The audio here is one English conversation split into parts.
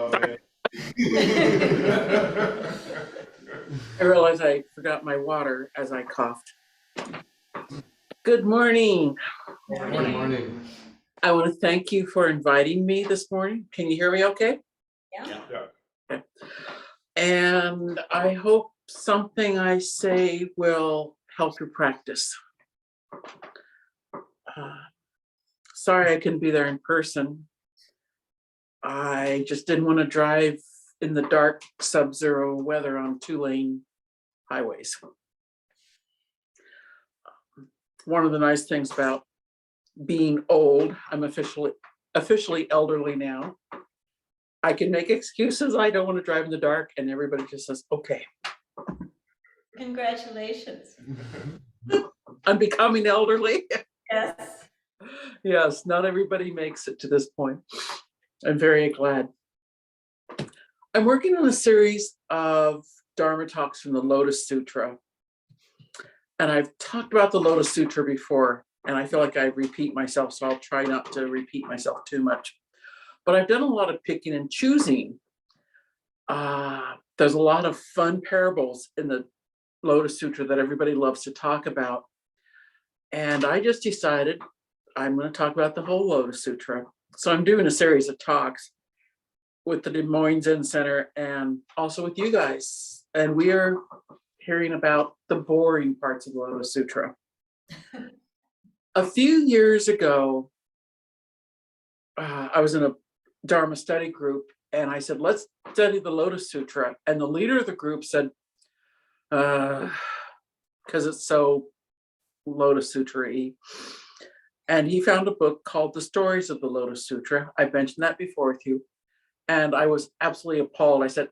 man. I realized I forgot my water as I coughed. Good morning. Good morning. I want to thank you for inviting me this morning. Can you hear me okay? Yeah. Okay. And I hope something I say will help your practice. Sorry I couldn't be there in person. I just didn't want to drive in the dark sub-zero weather on 2-lane highways. One of the nice things about being old, I'm officially elderly now. I can make excuses. I don't want to drive in the dark, and everybody just says, okay. Congratulations. I'm becoming elderly. Yes. Yes, not everybody makes it to this point. I'm very glad. I'm working on a series of Dharma talks from the Lotus Sutra. And I've talked about the Lotus Sutra before, and I feel like I repeat myself, so I'll try not to repeat myself too much. But I've done a lot of picking and choosing. There's a lot of fun parables in the Lotus Sutra that everybody loves to talk about. And I just decided I'm going to talk about the whole Lotus Sutra. So I'm doing a series of talks with the Des Moines Zen Center and also with you guys. And we are hearing about the boring parts of the Lotus Sutra. A few years ago, I was in a Dharma study group, and I said, let's study the Lotus Sutra. And the leader of the group said, because it's so Lotus Sutra-y. And he found a book called The Stories of the Lotus Sutra. I mentioned that before with you. And I was absolutely appalled. I said,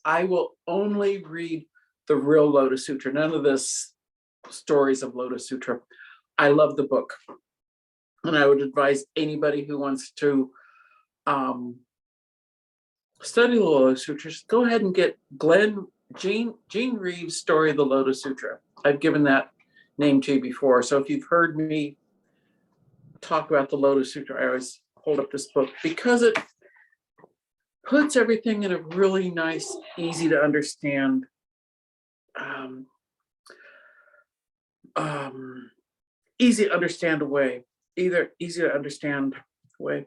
I will only read the real Lotus Sutra, none of this stories of Lotus Sutra. I love the book. And I would advise anybody who wants to study the Lotus Sutra, just go ahead and get Gene Reeves' Story of the Lotus Sutra. I've given that name to you before. So if you've heard me talk about the Lotus Sutra, I always hold up this book because it puts everything in a really nice, easy to understand easy to understand way.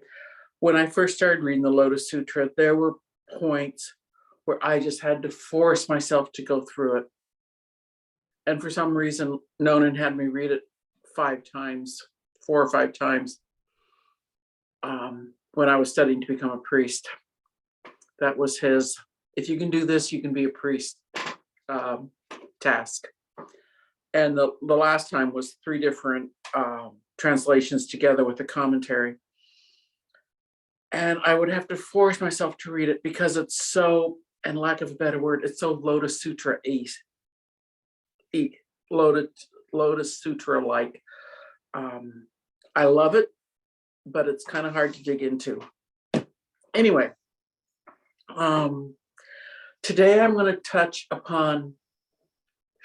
When I first started reading the Lotus Sutra, there were points where I just had to force myself to go through it. And for some reason, Nonan had me read it 4 or 5 times when I was studying to become a priest. That was his, if you can do this, you can be a priest task. And the last time was 3 different translations together with the commentary. And I would have to force myself to read it because it's so, and lack of a better word, it's so Lotus Sutra-y. Lotus Sutra-like. I love it, but it's kind of hard to dig into. Anyway, today I'm going to touch upon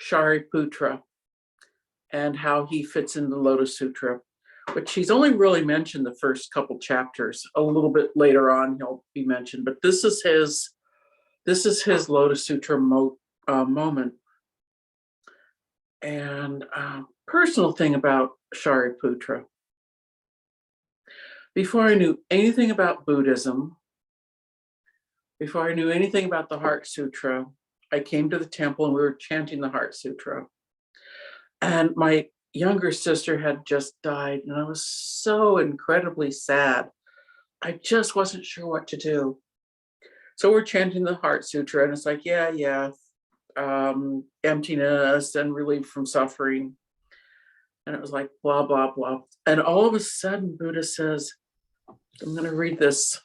Śāriputra and how he fits in the Lotus Sutra, which he's only really mentioned the first couple chapters. A little bit later on he'll be mentioned, but this is his Lotus Sutra moment. And personal thing about Śāriputra. Before I knew anything about Buddhism, before I knew anything about the Heart Sutra, I came to the temple and we were chanting the Heart Sutra. And my younger sister had just died, and I was so incredibly sad. I just wasn't sure what to do. So we're chanting the Heart Sutra, and it's like, emptiness and relief from suffering. And it was like, blah, blah, blah. And all of a sudden, Buddha says, I'm going to read this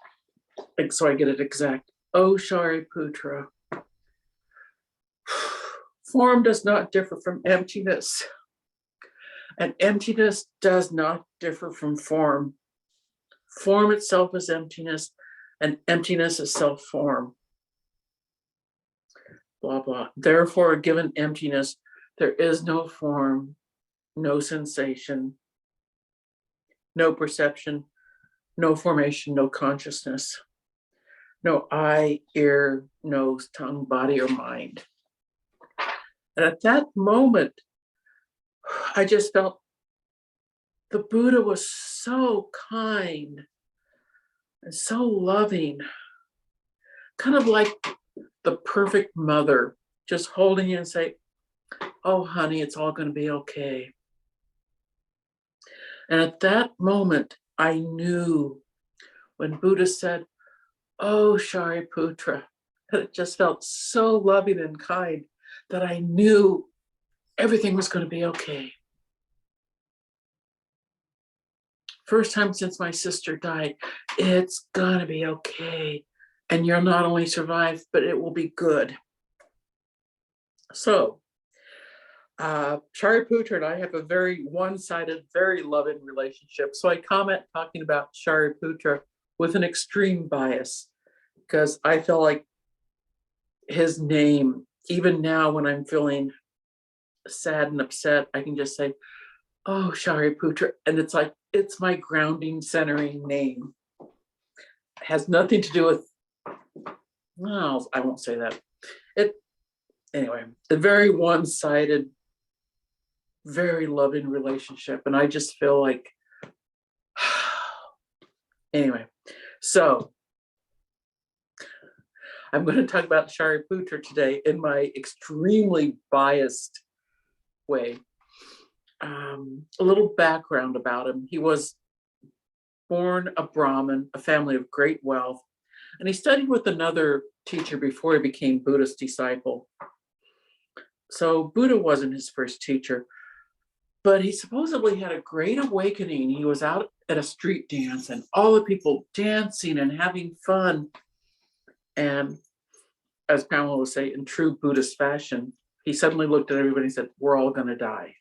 so I get it exact. Oh, Śāriputra, form does not differ from emptiness, and emptiness does not differ from form. Form itself is emptiness, and emptiness is self-form. Blah, blah. Therefore, given emptiness, there is no form, no sensation, no perception, no formation, no consciousness. no eye, ear, nose, tongue, body, or mind. And at that moment, I just felt the Buddha was so kind and so loving, kind of like the perfect mother, just holding you and say, oh, honey, it's all going to be okay. And at that moment, I knew when Buddha said, oh, Śāriputra, that it just felt so loving and kind that I knew everything was going to be okay. First time since my sister died, it's going to be okay. And you'll not only survive, but it will be good. So, Śāriputra and I have a very one-sided, very loving relationship. So I comment talking about Śāriputra with an extreme bias, because I feel like his name, even now when I'm feeling sad and upset, I can just say, oh, Śāriputra. And it's like, it's my grounding, centering name. It has nothing to do with, well, I won't say that. Anyway, a very one-sided, very loving relationship. And I just feel like, anyway, so I'm going to talk about Śāriputra today in my extremely biased way. A little background about him. He was born a Brahmin, a family of great wealth, and he studied with another teacher before he became Buddha's disciple. So Buddha wasn't his first teacher, but he supposedly had a great awakening. He was out at a street dance and all the people dancing and having fun. And as Pamela would say, in true Buddhist fashion, he suddenly looked at everybody and said, we're all going to die.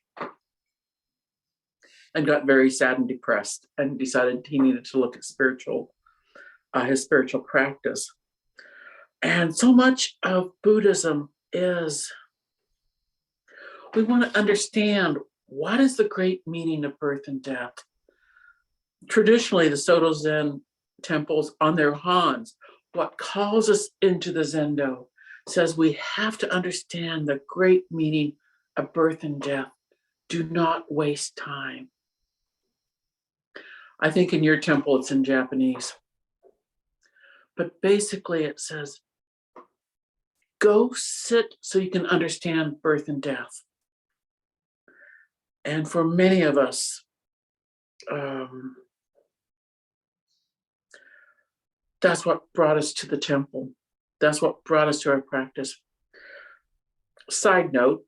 And got very sad and depressed and decided he needed to look at his spiritual practice. And so much of Buddhism is, we want to understand what is the great meaning of birth and death. Traditionally, the Soto Zen temples on their hans, what calls us into the Zendo, says we have to understand the great meaning of birth and death. Do not waste time. I think in your temple it's in Japanese. But basically it says, go sit so you can understand birth and death. And for many of us, that's what brought us to the temple. That's what brought us to our practice. Side note,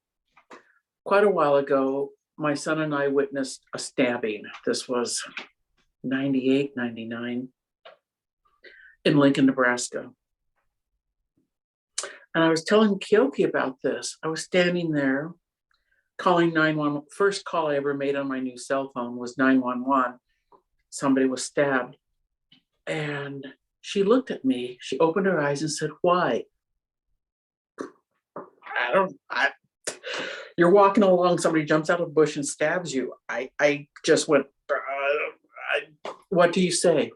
quite a while ago, my son and I witnessed a stabbing. This was 98, 99 in Lincoln, Nebraska. And I was telling Kyoki about this. I was standing there calling 911. First call I ever made on my new cell phone was 911. Somebody was stabbed. And she looked at me, she opened her eyes and said, why? You're walking along, somebody jumps out of a bush and stabs you. I just went, what do you say?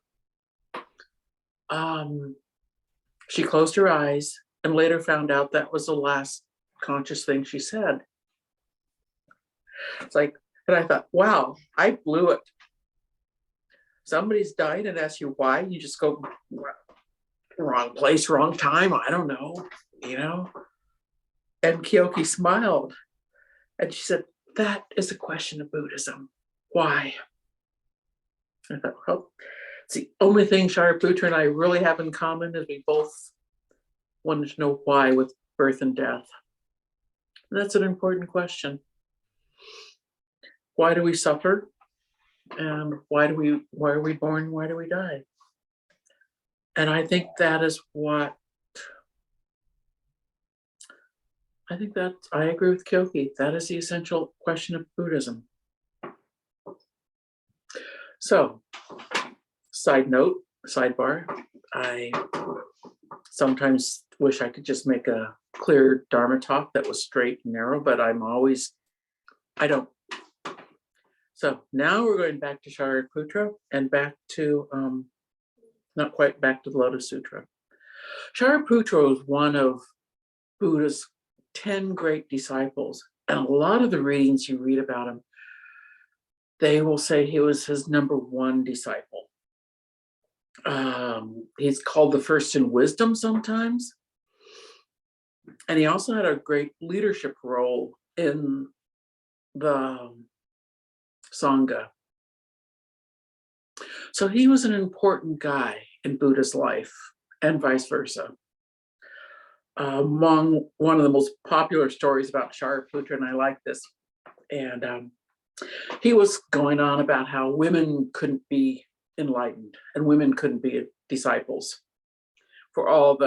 She closed her eyes and later found out that was the last conscious thing she said. It's like, and I thought, wow, I blew it. Somebody's died and asks you why, you just go, wrong place, wrong time, I don't know, you know? And Kyoki smiled and she said, that is a question of Buddhism. Why? I thought, well, it's the only thing Śāriputra and I really have in common is we both wanted to know why with birth and death. And that's an important question. Why do we suffer? And why are we born? Why do we die? And I think that is what, I agree with Kyoki. That is the essential question of Buddhism. So, side note, sidebar, I sometimes wish I could just make a clear Dharma talk that was straight and narrow, but I don't. So now we're going back to Śāriputra and back to, not quite back to the Lotus Sutra. Śāriputra was one of Buddha's 10 great disciples. And a lot of the readings you read about him, they will say he was his number one disciple. He's called the first in wisdom sometimes. And he also had a great leadership role in the Sangha. So he was an important guy in Buddha's life, and vice versa. Among one of the most popular stories about Śāriputra, and I like this, and he was going on about how women couldn't be enlightened and women couldn't be disciples for all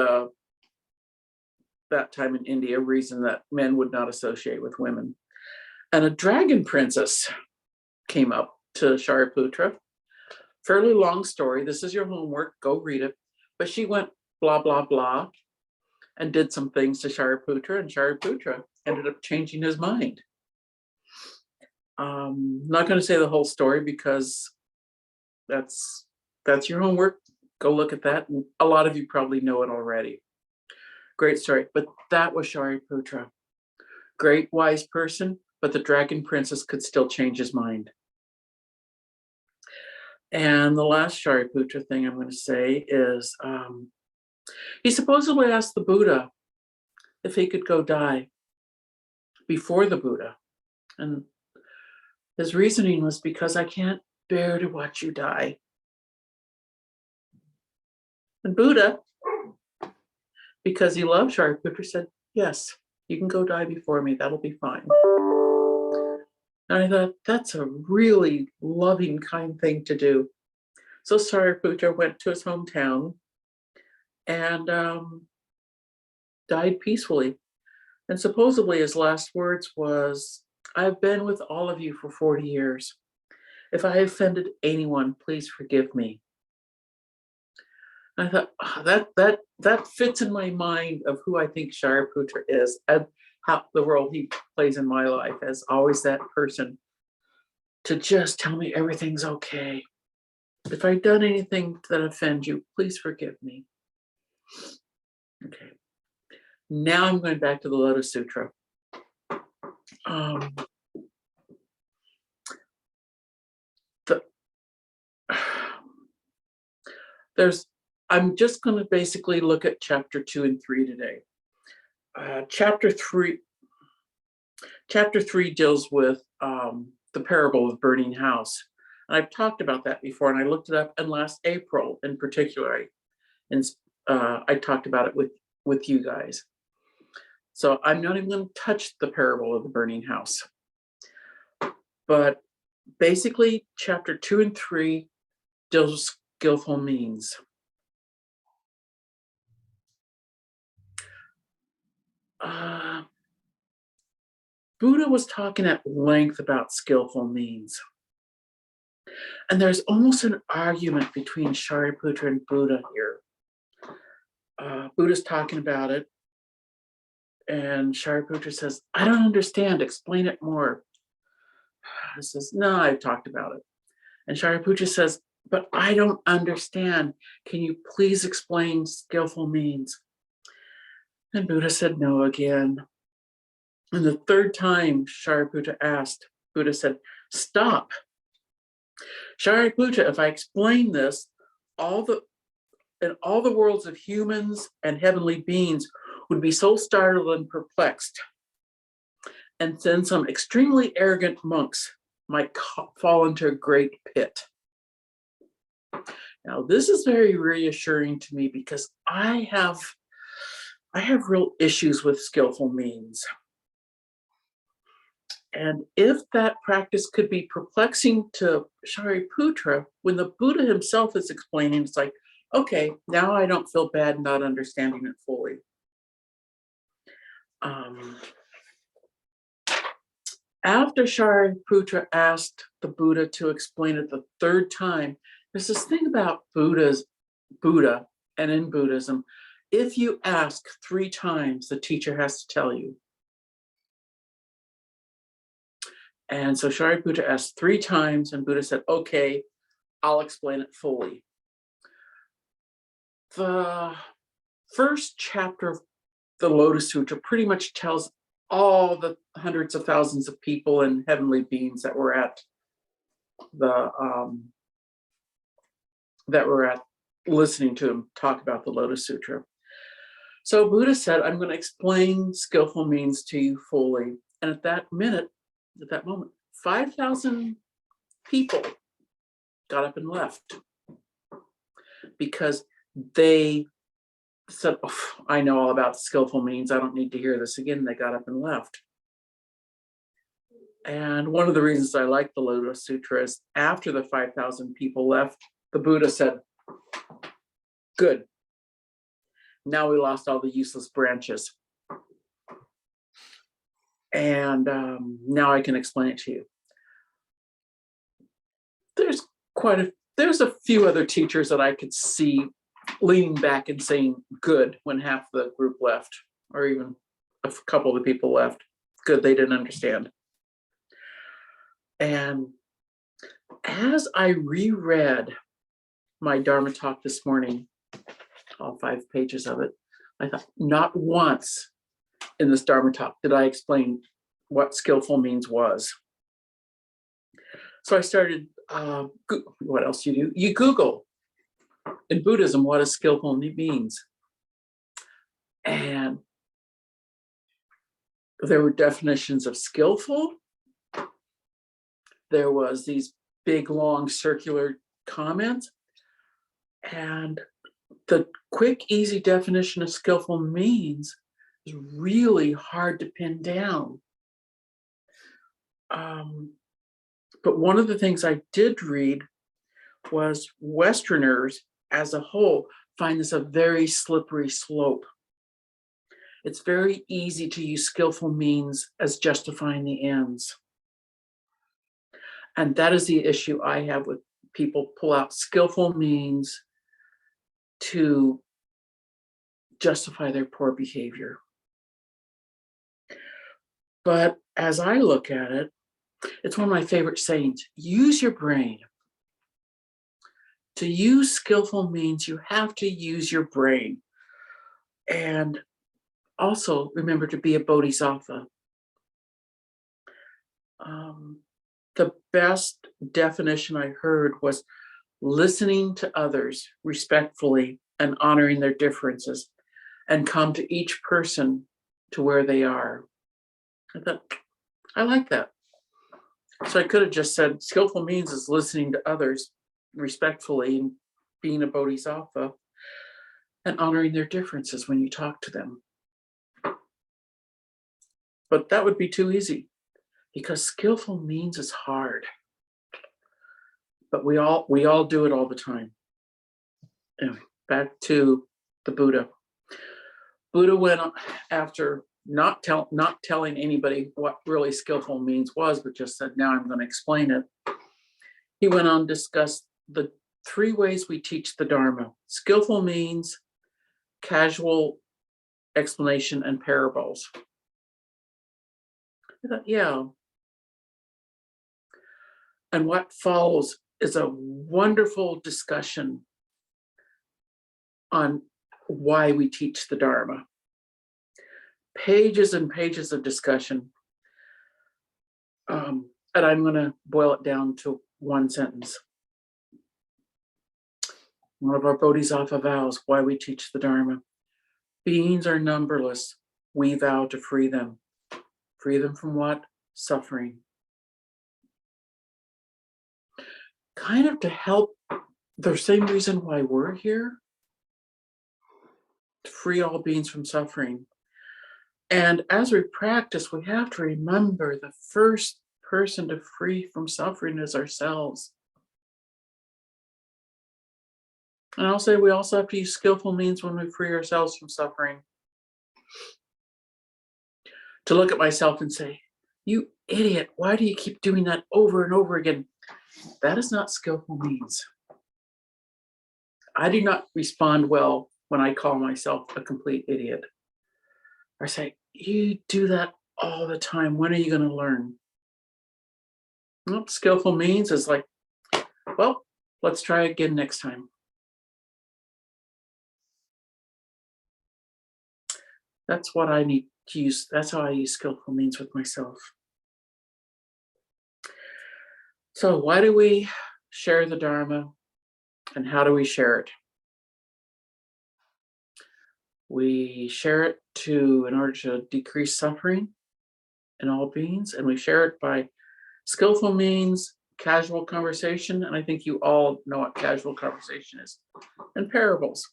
that time in India, reason that men would not associate with women. And a dragon princess came up to Śāriputra. Fairly long story. This is your homework. Go read it. But she went blah, blah, blah, and did some things to Śāriputra, and Śāriputra ended up changing his mind. Not going to say the whole story because that's your homework. Go look at that. And a lot of you probably know it already. Great story. But that was Śāriputra. Great wise person, but the dragon princess could still change his mind. And the last Śāriputra thing I'm going to say is he supposedly asked the Buddha if he could go die before the Buddha. And his reasoning was, because I can't bear to watch you die. And Buddha, because he loved Śāriputra, said, yes, you can go die before me. That'll be fine. And I thought, that's a really loving, kind thing to do. So Śāriputra went to his hometown and died peacefully. And supposedly his last words was, I've been with all of you for 40 years. If I offended anyone, please forgive me. And I thought, oh, that fits in my mind of who I think Śāriputra is and how the role he plays in my life as always that person to just tell me everything's okay. If I've done anything that offends you, please forgive me. Okay. Now I'm going back to the Lotus Sutra. I'm just going to basically look at chapter 2 and 3 today. Chapter 3 deals with the parable of the burning house. And I've talked about that before, and I looked it up, and last April in particular, I talked about it with you guys. So I'm not even going to touch the parable of the burning house. But basically, chapter 2 and 3 deals with skillful means. Buddha was talking at length about skillful means. And there's almost an argument between Śāriputra and Buddha here. Buddha's talking about it. And Śāriputra says, I don't understand. Explain it more. He says, no, I've talked about it. And Śāriputra says, but I don't understand. Can you please explain skillful means? And Buddha said no again. And the third time Śāriputra asked, Buddha said, stop. Śāriputra, if I explain this, all the worlds of humans and heavenly beings would be so startled and perplexed. And then some extremely arrogant monks might fall into a great pit. Now, this is very reassuring to me because I have real issues with skillful means. And if that practice could be perplexing to Śāriputra, when the Buddha himself is explaining, it's like, okay, now I don't feel bad not understanding it fully. After Śāriputra asked the Buddha to explain it the third time, there's this thing about Buddha and in Buddhism, if you ask 3 times, the teacher has to tell you. And so Śāriputra asked 3 times, and Buddha said, okay, I'll explain it fully. The first chapter of the Lotus Sutra pretty much tells all the hundreds of thousands of people and heavenly beings that were at listening to him talk about the Lotus Sutra. So Buddha said, I'm going to explain skillful means to you fully. And at that moment, 5,000 people got up and left because they said, oh, I know all about skillful means. I don't need to hear this again. They got up and left. And one of the reasons I like the Lotus Sutra is after the 5,000 people left, the Buddha said, good. Now we lost all the useless branches. And now I can explain it to you. There's a few other teachers that I could see leaning back and saying good when half the group left, or even a couple of the people left. Good, they didn't understand. And as I reread my Dharma talk this morning, all 5 pages of it, I thought not once in this Dharma talk did I explain what skillful means was. So I started, what else you do? You Google in Buddhism what a skillful means. And there were definitions of skillful. There was these big, long, circular comments. And the quick, easy definition of skillful means is really hard to pin down. But one of the things I did read was Westerners as a whole find this a very slippery slope. It's very easy to use skillful means as justifying the ends. And that is the issue I have with people pull out skillful means to justify their poor behavior. But as I look at it, it's one of my favorite sayings, use your brain. To use skillful means you have to use your brain. And also remember to be a bodhisattva. The best definition I heard was listening to others respectfully and honoring their differences, and come to each person to where they are. I thought, I like that. So I could have just said skillful means is listening to others respectfully and being a bodhisattva and honoring their differences when you talk to them. But that would be too easy because skillful means is hard. But we all do it all the time. Anyway, back to the Buddha. Buddha went after not telling anybody what really skillful means was, but just said, now I'm going to explain it. He went on to discuss the 3 ways we teach the Dharma: skillful means, casual explanation, and parables. I thought, yeah. And what follows is a wonderful discussion on why we teach the Dharma. Pages and pages of discussion. And I'm going to boil it down to one sentence. One of our Bodhisattva vows, why we teach the Dharma. Beings are numberless. We vow to free them. Free them from what? Suffering. Kind of to help, the same reason why we're here, to free all beings from suffering. And as we practice, we have to remember the first person to free from suffering is ourselves. And I'll say we also have to use skillful means when we free ourselves from suffering. To look at myself and say, you idiot, why do you keep doing that over and over again? That is not skillful means. I do not respond well when I call myself a complete idiot. I say, you do that all the time. When are you going to learn? Well, skillful means is like, well, let's try again next time. That's what I need to use. That's how I use skillful means with myself. So why do we share the Dharma, and how do we share it? We share it in order to decrease suffering in all beings, and we share it by skillful means, casual conversation, and I think you all know what casual conversation is, and parables.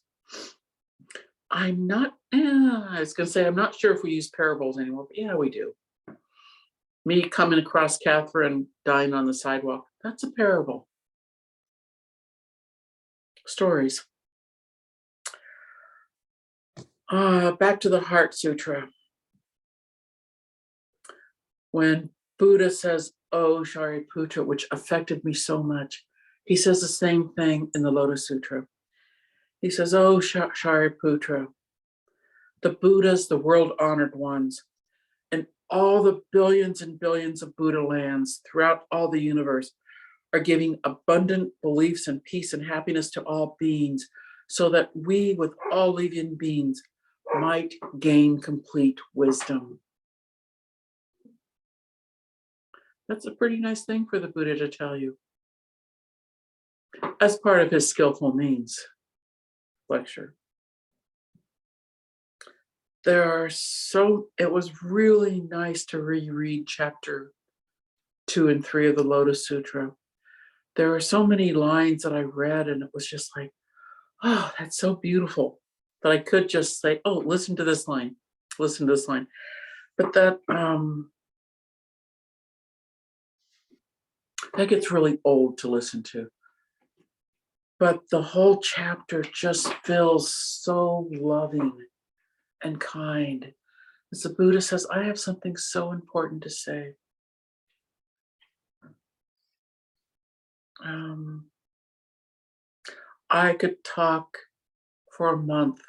I was going to say, I'm not sure if we use parables anymore, but yeah, we do. Me coming across Catherine dying on the sidewalk, that's a parable. Stories. Back to the Heart Sutra. When Buddha says, "Oh, Śāriputra," which affected me so much, he says the same thing in the Lotus Sutra. He says, "Oh, Śāriputra, the Buddhas, the world-honored ones, and all the billions and billions of Buddha lands throughout all the universe are giving abundant beliefs and peace and happiness to all beings, so that we, with all living beings, might gain complete wisdom." That's a pretty nice thing for the Buddha to tell you, as part of his skillful means lecture. It was really nice to reread chapter 2 and 3 of the Lotus Sutra. There were so many lines that I read, and it was just like, oh, that's so beautiful, that I could just say, oh, listen to this line, listen to this line. But that gets really old to listen to. But the whole chapter just feels so loving and kind. As the Buddha says, I have something so important to say. I could talk for a month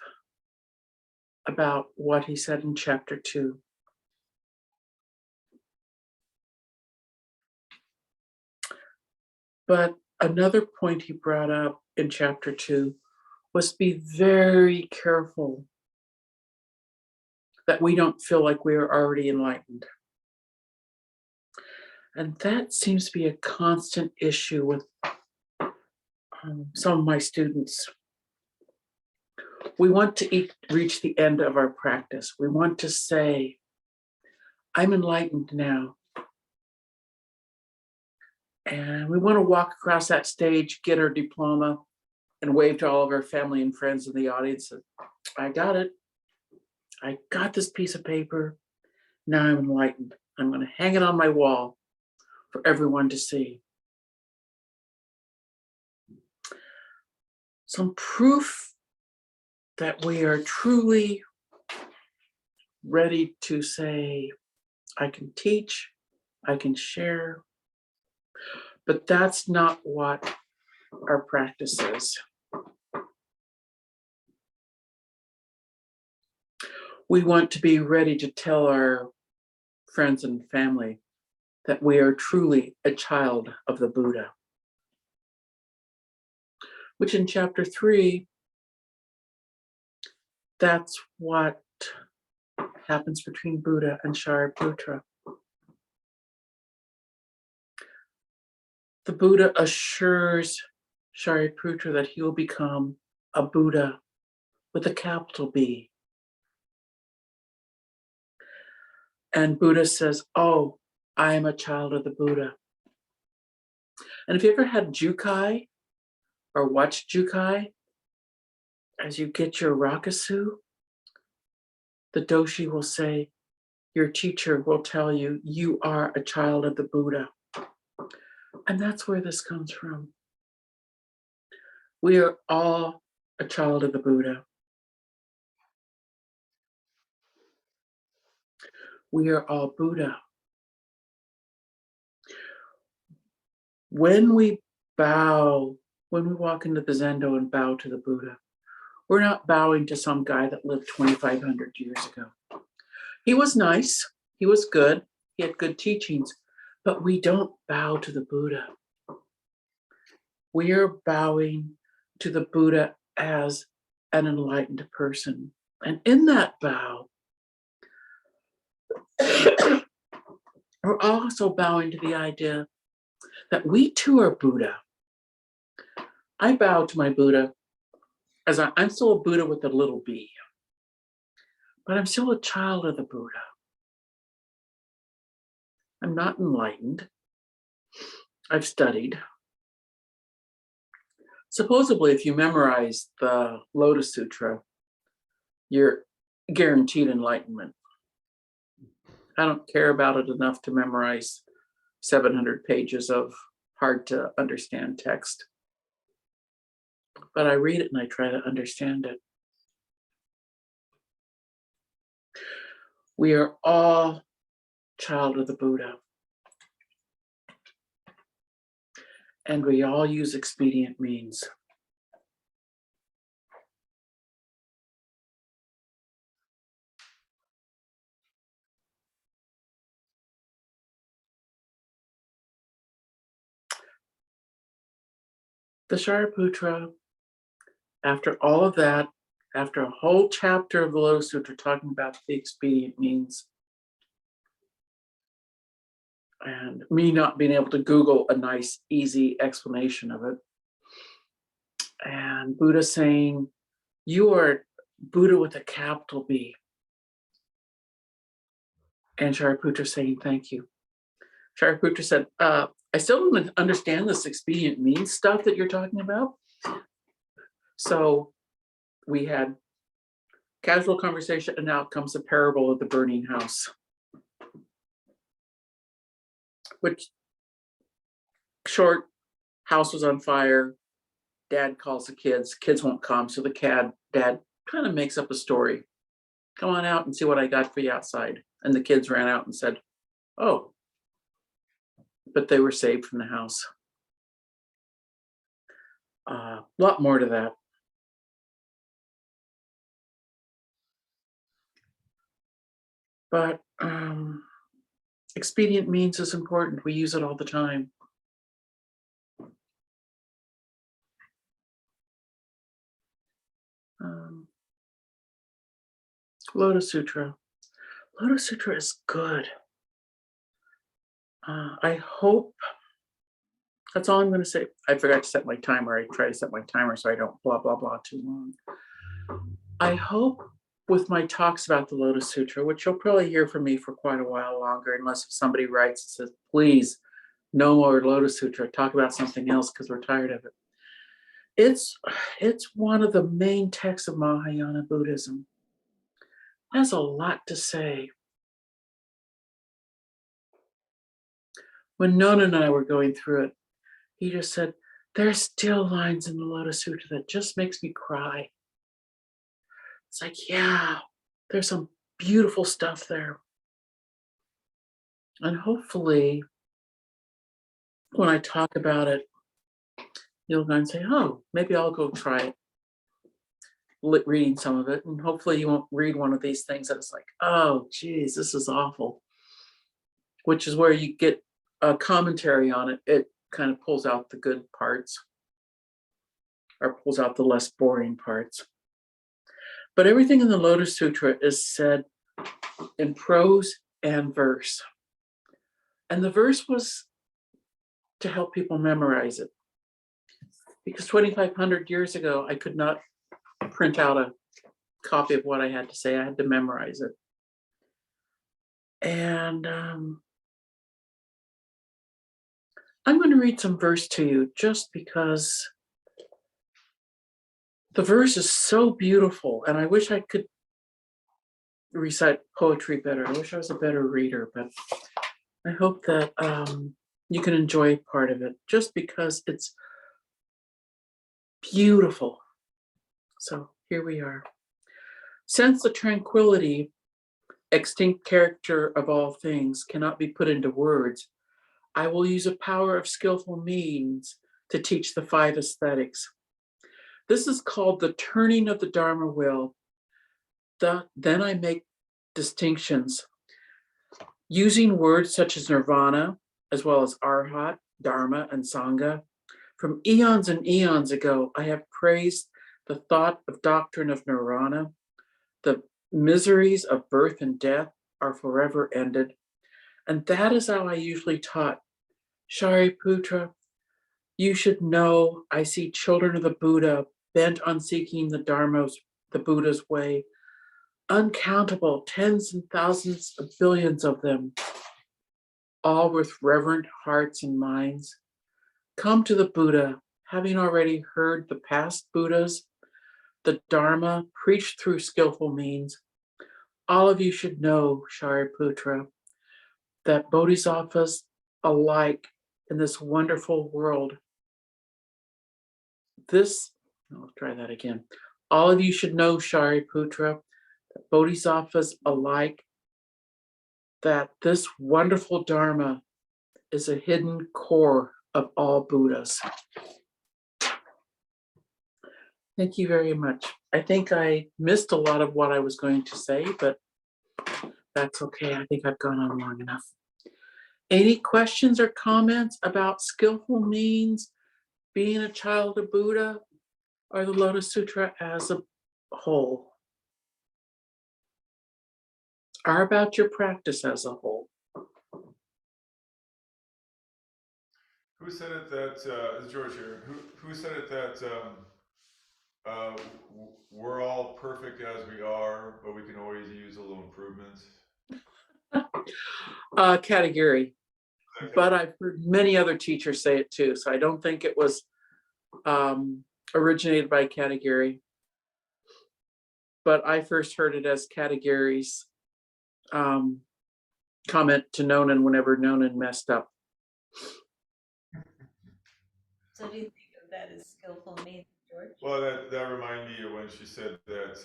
about what he said in chapter 2. But another point he brought up in chapter 2 was be very careful that we don't feel like we are already enlightened. And that seems to be a constant issue with some of my students. We want to reach the end of our practice. We want to say, I'm enlightened now. And we want to walk across that stage, get our diploma, and wave to all of our family and friends in the audience. I got it. I got this piece of paper. Now I'm enlightened. I'm going to hang it on my wall for everyone to see. Some proof that we are truly ready to say, I can teach, I can share, but that's not what our practice is. We want to be ready to tell our friends and family that we are truly a child of the Buddha, which in chapter 3, that's what happens between Buddha and Śāriputra. The Buddha assures Śāriputra that he will become a Buddha with a capital B. And Buddha says, oh, I am a child of the Buddha. And if you ever had Jukai or watched Jukai, as you get your Rakusu, the Doshi will say, your teacher will tell you, you are a child of the Buddha. And that's where this comes from. We are all a child of the Buddha. We are all Buddha. When we bow, when we walk into the Zendo and bow to the Buddha, we're not bowing to some guy that lived 2,500 years ago. He was nice, he was good, he had good teachings, but we don't bow to the Buddha. We are bowing to the Buddha as an enlightened person. And in that bow, We're also bowing to the idea that we too are Buddha. I bow to my Buddha as I'm still a Buddha with a little b, but I'm still a child of the Buddha. I'm not enlightened. I've studied. Supposedly, if you memorize the Lotus Sutra, you're guaranteed enlightenment. I don't care about it enough to memorize 700 pages of hard to understand text. But I read it and I try to understand it. We are all child of the Buddha. And we all use expedient means. The Śāriputra, after all of that, after a whole chapter of the Lotus Sutra talking about the expedient means, and me not being able to Google a nice, easy explanation of it, and Buddha saying, you are Buddha with a capital B. And Śāriputra saying, thank you. Śāriputra said, I still don't understand this expedient means stuff that you're talking about. So we had casual conversation, and out comes the parable of the burning house, which short, house was on fire. Dad calls the kids won't come. So the dad kind of makes up a story. Come on out and see what I got for you outside. And the kids ran out and said, oh, but they were saved from the house. A lot more to that. But expedient means is important. We use it all the time. Lotus Sutra. Lotus Sutra is good. I hope, that's all I'm going to say. I forgot to set my timer. I try to set my timer so I don't blah, blah, blah too long. I hope with my talks about the Lotus Sutra, which you'll probably hear from me for quite a while longer, unless if somebody writes and says, please, no more Lotus Sutra, talk about something else because we're tired of it. It's one of the main texts of Mahayana Buddhism. It has a lot to say. When Nona and I were going through it, he just said, there's still lines in the Lotus Sutra that just makes me cry. It's like, yeah, there's some beautiful stuff there. And hopefully, when I talk about it, you'll go and say, oh, maybe I'll go try it. Reading some of it, and hopefully you won't read one of these things that it's like, oh, geez, this is awful. Which is where you get a commentary on it. It kind of pulls out the good parts or pulls out the less boring parts. But everything in the Lotus Sutra is said in prose and verse. And the verse was to help people memorize it. Because 2,500 years ago, I could not print out a copy of what I had to say. I had to memorize it. And I'm going to read some verse to you just because the verse is so beautiful, and I wish I could recite poetry better. I wish I was a better reader, but I hope that you can enjoy part of it just because it's beautiful. So here we are. Since the tranquility, extinct character of all things cannot be put into words, I will use a power of skillful means to teach the 5 aesthetics. This is called the turning of the Dharma wheel. Then I make distinctions using words such as nirvana, as well as arhat, dharma, and sangha. From eons and eons ago, I have praised the thought of doctrine of nirvana. The miseries of birth and death are forever ended. And that is how I usually taught. Śāriputra, you should know I see children of the Buddha bent on seeking the Buddha's way. Uncountable, tens and thousands of billions of them, all with reverent hearts and minds. Come to the Buddha, having already heard the past Buddhas, the Dharma preached through skillful means. All of you should know, Śāriputra, that bodhisattvas alike in this wonderful world. I'll try that again. All of you should know, Śāriputra, that bodhisattvas alike, that this wonderful Dharma is a hidden core of all Buddhas. Thank you very much. I think I missed a lot of what I was going to say, but that's okay. I think I've gone on long enough. Any questions or comments about skillful means, being a child of Buddha, or the Lotus Sutra as a whole? Or about your practice as a whole? Who said it that, this is George here, who said it that we're all perfect as we are, but we can always use a little improvement? Category. But I've heard many other teachers say it too, so I don't think it was originated by Category. But I first heard it as Category's comment to Nonan whenever Nonan messed up. So do you think of that as skillful means, George? Well, that reminded me of when she said that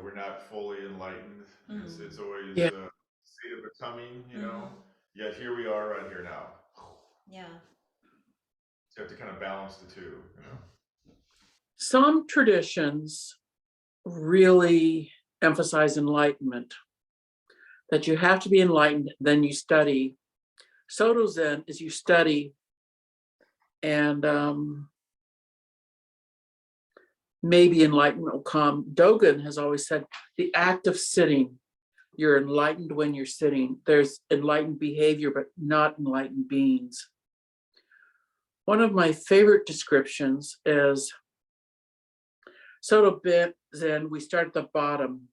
we're not fully enlightened. It's always a state of becoming, yet here we are right here now. Yeah. So you have to kind of balance the two, Some traditions really emphasize enlightenment, that you have to be enlightened, then you study. Soto Zen is you study, and maybe enlightenment will come. Dogen has always said the act of sitting, you're enlightened when you're sitting. There's enlightened behavior, but not enlightened beings. One of my favorite descriptions is Soto Zen, we start at the bottom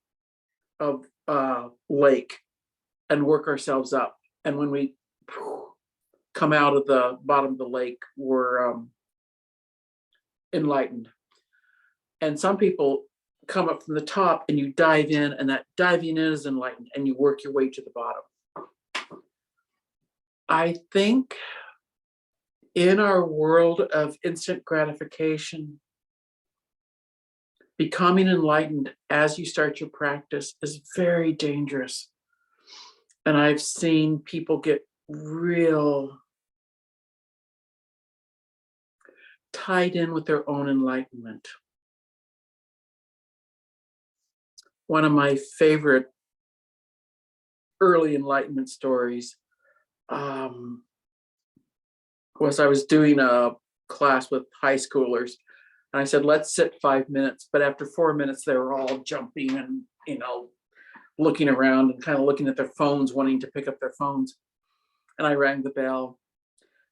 of a lake and work ourselves up. And when we come out of the bottom of the lake, we're enlightened. And some people come up from the top and you dive in, and that diving in is enlightened, and you work your way to the bottom. I think in our world of instant gratification, becoming enlightened as you start your practice is very dangerous. And I've seen people get real tied in with their own enlightenment. One of my favorite early enlightenment stories was I was doing a class with high schoolers, and I said, let's sit 5 minutes. But after 4 minutes, they were all jumping and, looking around and kind of looking at their phones, wanting to pick up their phones. And I rang the bell.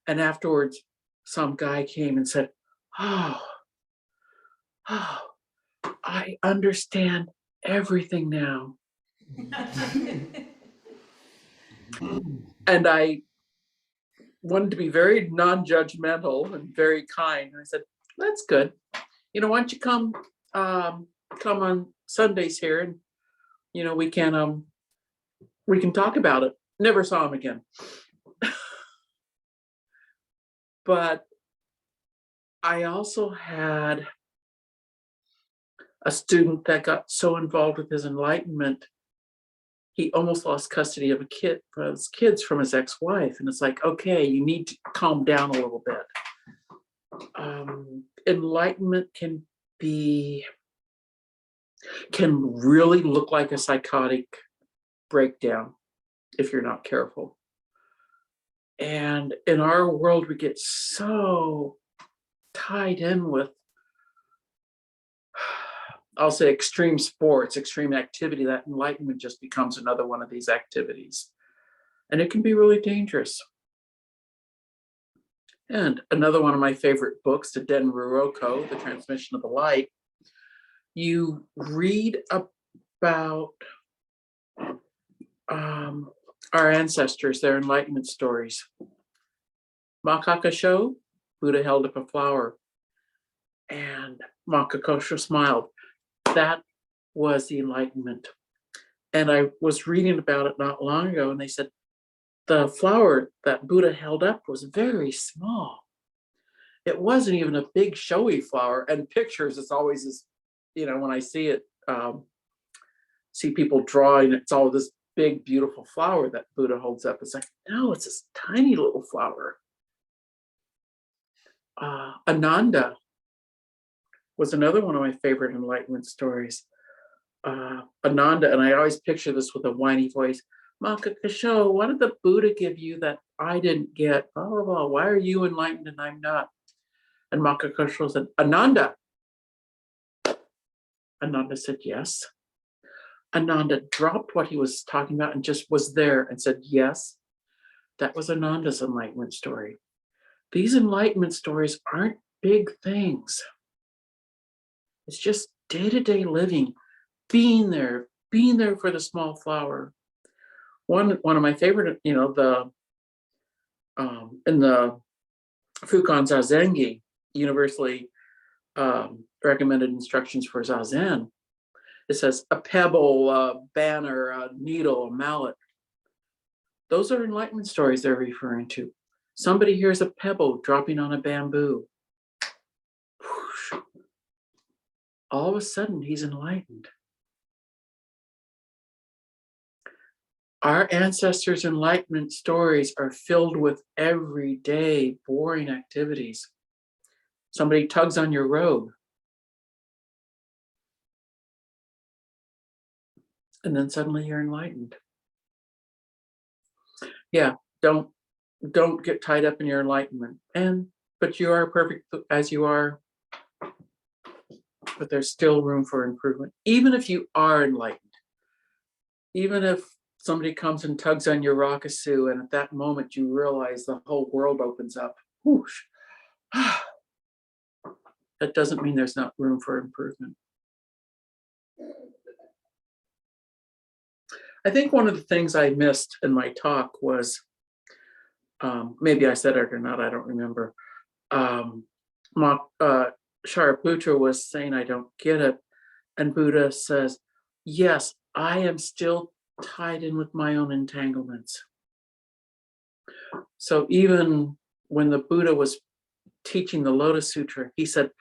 And afterwards, some guy came and said, oh, I understand everything now. And I wanted to be very non-judgmental and very kind. And I said, that's good. Why don't you come on Sundays here, and we can talk about it. Never saw him again. But I also had a student that got so involved with his enlightenment, he almost lost custody of his kids from his ex-wife. And it's like, okay, you need to calm down a little bit. Enlightenment can really look like a psychotic breakdown if you're not careful. And in our world, we get so tied in with I'll say extreme sports, extreme activity, that enlightenment just becomes another one of these activities. And it can be really dangerous. And another one of my favorite books, the Den Ruroko, The Transmission of the Light, you read about our ancestors, their enlightenment stories. Makakasho, Buddha held up a flower, and Makakasho smiled. That was the enlightenment. And I was reading about it not long ago, and they said the flower that Buddha held up was very small. It wasn't even a big showy flower. And pictures, it's always this, when I see it, see people drawing, it's all this big, beautiful flower that Buddha holds up. It's like, no, it's this tiny little flower. Ananda was another one of my favorite enlightenment stories. Ananda, and I always picture this with a whiny voice, Makakasho, what did the Buddha give you that I didn't get? Blah, blah, blah. Why are you enlightened and I'm not? And Makakasho said, Ananda. Ananda said, yes. Ananda dropped what he was talking about and just was there and said, yes. That was Ananda's enlightenment story. These enlightenment stories aren't big things. It's just day-to-day living, being there for the small flower. One of my favorite, in the Fukan Zazengi, universally recommended instructions for Zazen, it says a pebble, a banner, a needle, a mallet. Those are enlightenment stories they're referring to. Somebody hears a pebble dropping on a bamboo. Whoosh. All of a sudden, he's enlightened. Our ancestors' enlightenment stories are filled with everyday boring activities. Somebody tugs on your robe. And then suddenly you're enlightened. Yeah, don't get tied up in your enlightenment. But you are perfect as you are. But there's still room for improvement. Even if you are enlightened, even if somebody comes and tugs on your rakusu, and at that moment you realize the whole world opens up. Whoosh. That doesn't mean there's not room for improvement. I think one of the things I missed in my talk was, maybe I said it or not, I don't remember. Śāriputra was saying, I don't get it. And Buddha says, yes, I am still tied in with my own entanglements. So even when the Buddha was teaching the Lotus Sutra, he said,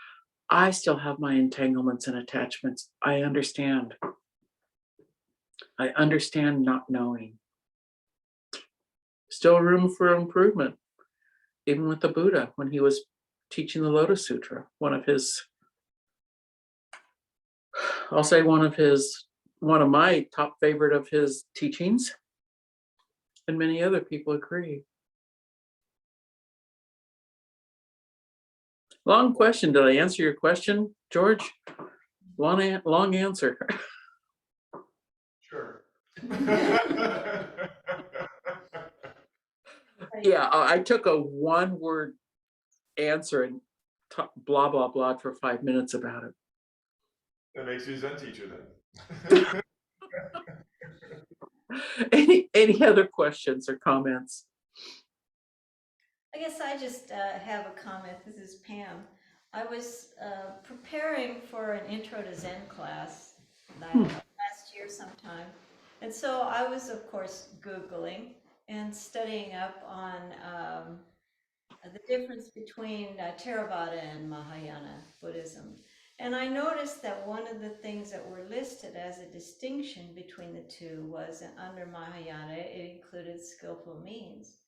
I still have my entanglements and attachments. I understand. I understand not knowing. Still room for improvement, even with the Buddha when he was teaching the Lotus Sutra. I'll say one of my top favorite of his teachings, and many other people agree. Long question. Did I answer your question, George? Long answer. Sure. Yeah, I took a one-word answer and blah, blah, blah for 5 minutes about it. That makes you a Zen teacher then. Any other questions or comments? I guess I just have a comment. This is Pam. I was preparing for an Intro to Zen class last year sometime. And so I was, of course, Googling and studying up on the difference between Theravada and Mahayana Buddhism. And I noticed that one of the things that were listed as a distinction between the two was under Mahayana, it included skillful means.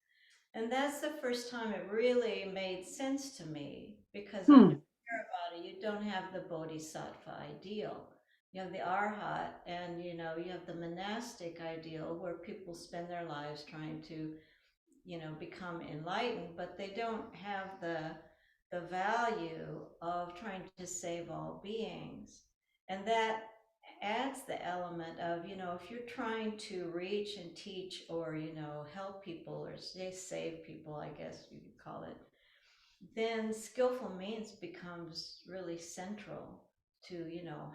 And that's the first time it really made sense to me, because under Theravada, you don't have the bodhisattva ideal. You have the arhat, and you have the monastic ideal where people spend their lives trying to, become enlightened, but they don't have the value of trying to save all beings. And that adds the element of, if you're trying to reach and teach or, help people or save people, I guess you could call it, then skillful means becomes really central to,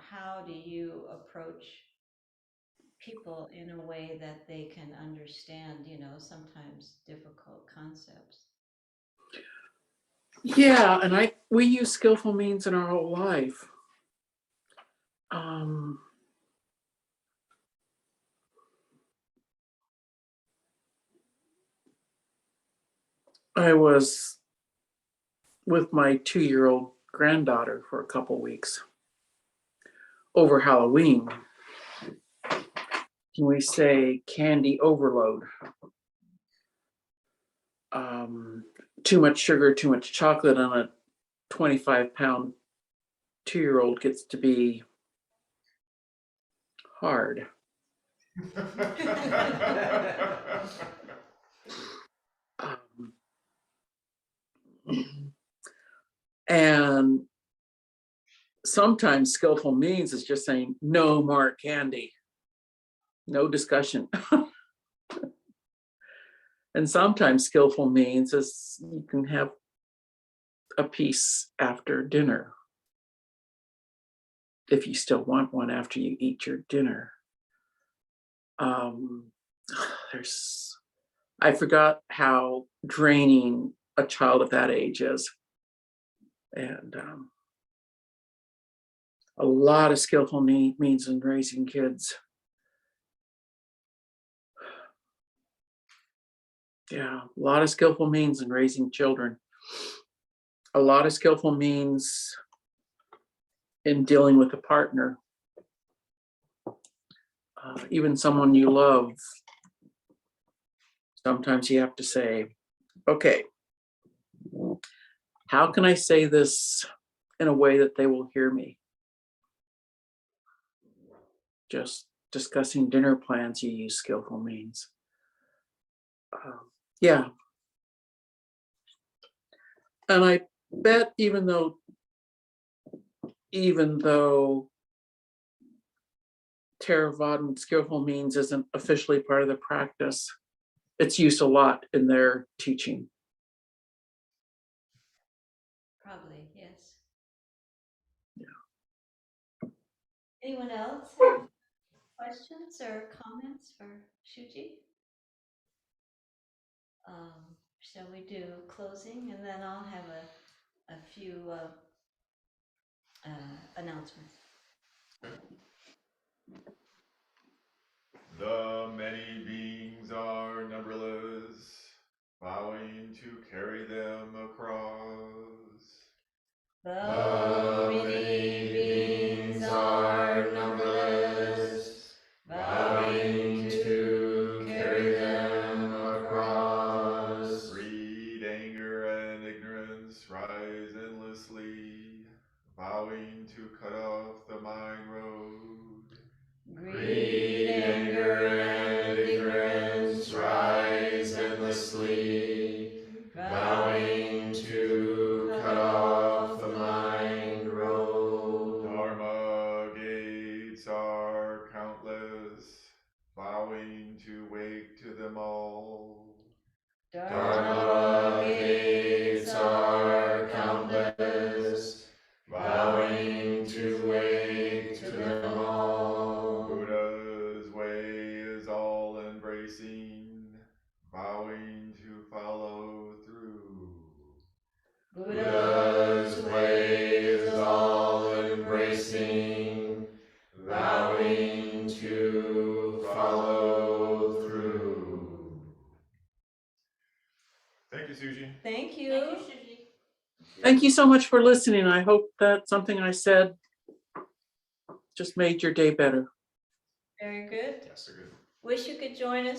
how do you approach people in a way that they can understand, sometimes difficult concepts. Yeah, and we use skillful means in our whole life. I was with my 2-year-old granddaughter for a couple weeks over Halloween. Can we say candy overload? Too much sugar, too much chocolate on a 25-pound 2-year-old gets to be hard. And sometimes skillful means is just saying no more candy, no discussion. And sometimes skillful means is you can have a piece after dinner if you still want one after you eat your dinner. I forgot how draining a child of that age is. And a lot of skillful means in raising kids. Yeah, a lot of skillful means in raising children. A lot of skillful means in dealing with a partner. Even someone you love. Sometimes you have to say, okay, how can I say this in a way that they will hear me? Just discussing dinner plans, you use skillful means. Yeah. And I bet even though Theravada skillful means isn't officially part of the practice, it's used a lot in their teaching. Probably, yes. Yeah. Anyone else have questions or comments for Shuji? Shall we do closing, and then I'll have a few announcements. The many beings are numberless, bowing to carry them across. The many beings are numberless, bowing to carry them across. Greed, anger, and ignorance rise endlessly, vowing to cut off the mind road. Greed, anger, and ignorance rise endlessly, vowing to cut off the mind road. Dharma gates are countless, vowing to wake to them all. Dharma gates are countless, vowing to wake to them all. Buddha's way is all embracing, vowing to follow through. Buddha's way is all embracing, vowing to follow through. Thank you, Shuji. Thank you. Thank you, Shuji. Thank you so much for listening. I hope that something I said just made your day better. Very good. Yes, they're good. Wish you could join us